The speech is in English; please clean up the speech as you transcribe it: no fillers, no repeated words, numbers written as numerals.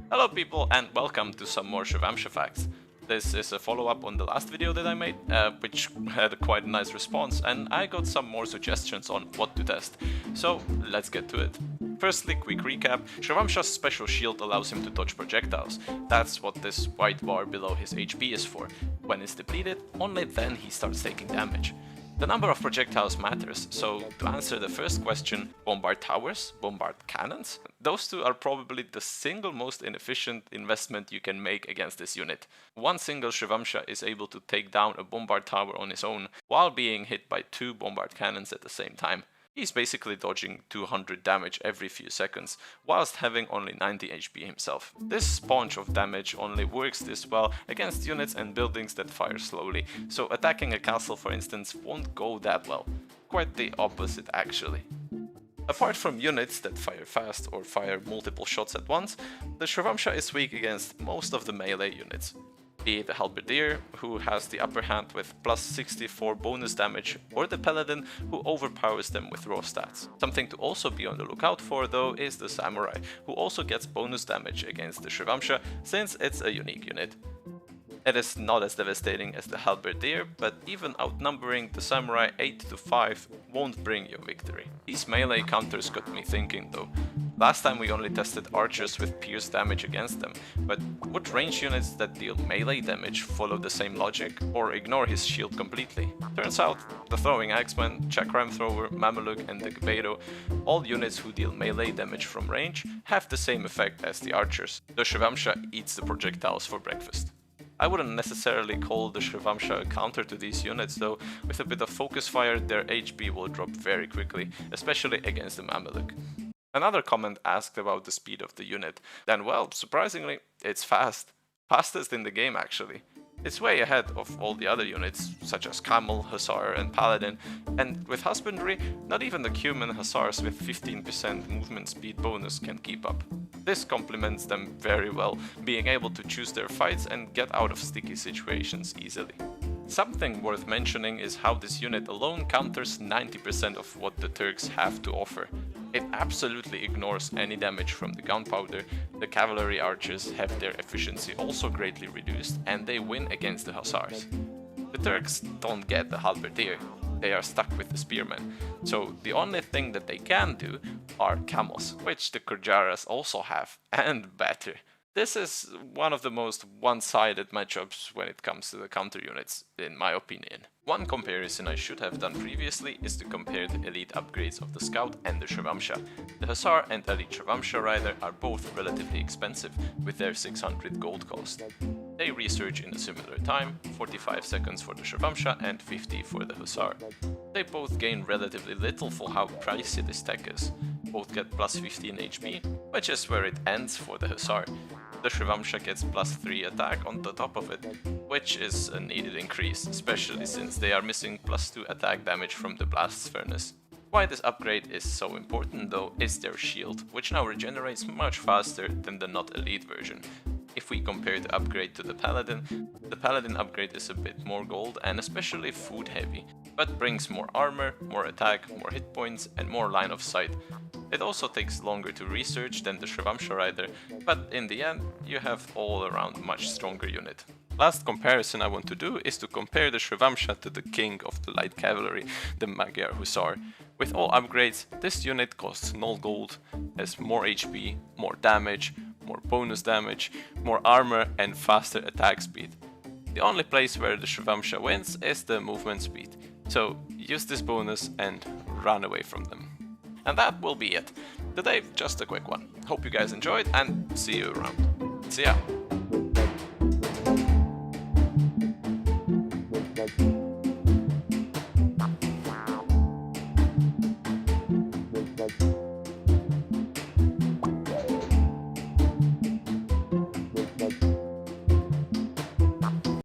Hello people and welcome to some more Shrivamsha facts. This is a follow-up on the last video that I made, which had a quite nice response, and I got some more suggestions on what to test. So let's get to it. Firstly, quick recap, Shrivamsha's special shield allows him to dodge projectiles. That's what this white bar below his HP is for. When it's depleted, only then he starts taking damage. The number of projectiles matters, so to answer the first question, bombard towers, bombard cannons, those two are probably the single most inefficient investment you can make against this unit. One single Shrivamsha is able to take down a bombard tower on his own, while being hit by two bombard cannons at the same time. He's basically dodging 200 damage every few seconds, whilst having only 90 HP himself. This sponge of damage only works this well against units and buildings that fire slowly, so attacking a castle for instance won't go that well. Quite the opposite actually. Apart from units that fire fast or fire multiple shots at once, the Shrivamsha is weak against most of the melee units. Be it the Halberdier, who has the upper hand with plus 64 bonus damage, or the Paladin, who overpowers them with raw stats. Something to also be on the lookout for though is the Samurai, who also gets bonus damage against the Shrivamsha since it's a unique unit. It is not as devastating as the Halberdier, but even outnumbering the Samurai 8 to 5 won't bring you victory. These melee counters got me thinking though. Last time we only tested archers with pierce damage against them, but would range units that deal melee damage follow the same logic, or ignore his shield completely? Turns out, the Throwing Axeman, Chakram Thrower, Mameluke and the Gebedo, all units who deal melee damage from range, have the same effect as the archers. The Shrivamsha eats the projectiles for breakfast. I wouldn't necessarily call the Shrivamsha a counter to these units though, with a bit of focus fire their HP will drop very quickly, especially against the Mameluke. Another comment asked about the speed of the unit, and well, surprisingly, it's fast. Fastest in the game actually. It's way ahead of all the other units, such as Camel, Hussar and Paladin, and with Husbandry, not even the Cuman Hussars with 15% movement speed bonus can keep up. This complements them very well, being able to choose their fights and get out of sticky situations easily. Something worth mentioning is how this unit alone counters 90% of what the Turks have to offer. It absolutely ignores any damage from the gunpowder, the cavalry archers have their efficiency also greatly reduced, and they win against the hussars. The Turks don't get the halberdier, they are stuck with the spearmen, so the only thing that they can do are camels, which the Kurjaras also have, and better. This is one of the most one-sided matchups when it comes to the counter units, in my opinion. One comparison I should have done previously is to compare the elite upgrades of the Scout and the Shrivamsha. The Hussar and Elite Shrivamsha Rider are both relatively expensive, with their 600 gold cost. They research in a similar time, 45 seconds for the Shrivamsha and 50 for the Hussar. They both gain relatively little for how pricey this tech is. Both get plus 15 HP, which is where it ends for the Hussar. The Shrivamsha gets plus 3 attack on the top of it, which is a needed increase, especially since they are missing plus 2 attack damage from the Blast Furnace. Why this upgrade is so important though is their shield, which now regenerates much faster than the not elite version. If we compare the upgrade to the Paladin upgrade is a bit more gold and especially food heavy, but brings more armor, more attack, more hit points and more line of sight. It also takes longer to research than the Shrivamsha Rider, but in the end you have all around much stronger unit. Last comparison I want to do is to compare the Shrivamsha to the king of the light cavalry, the Magyar Hussar. With all upgrades, this unit costs 0 gold, has more HP, more damage, more bonus damage, more armor and faster attack speed. The only place where the Shrivamsha wins is the movement speed, so use this bonus and run away from them. And that will be it. Today, just a quick one. Hope you guys enjoyed and see you around. See ya!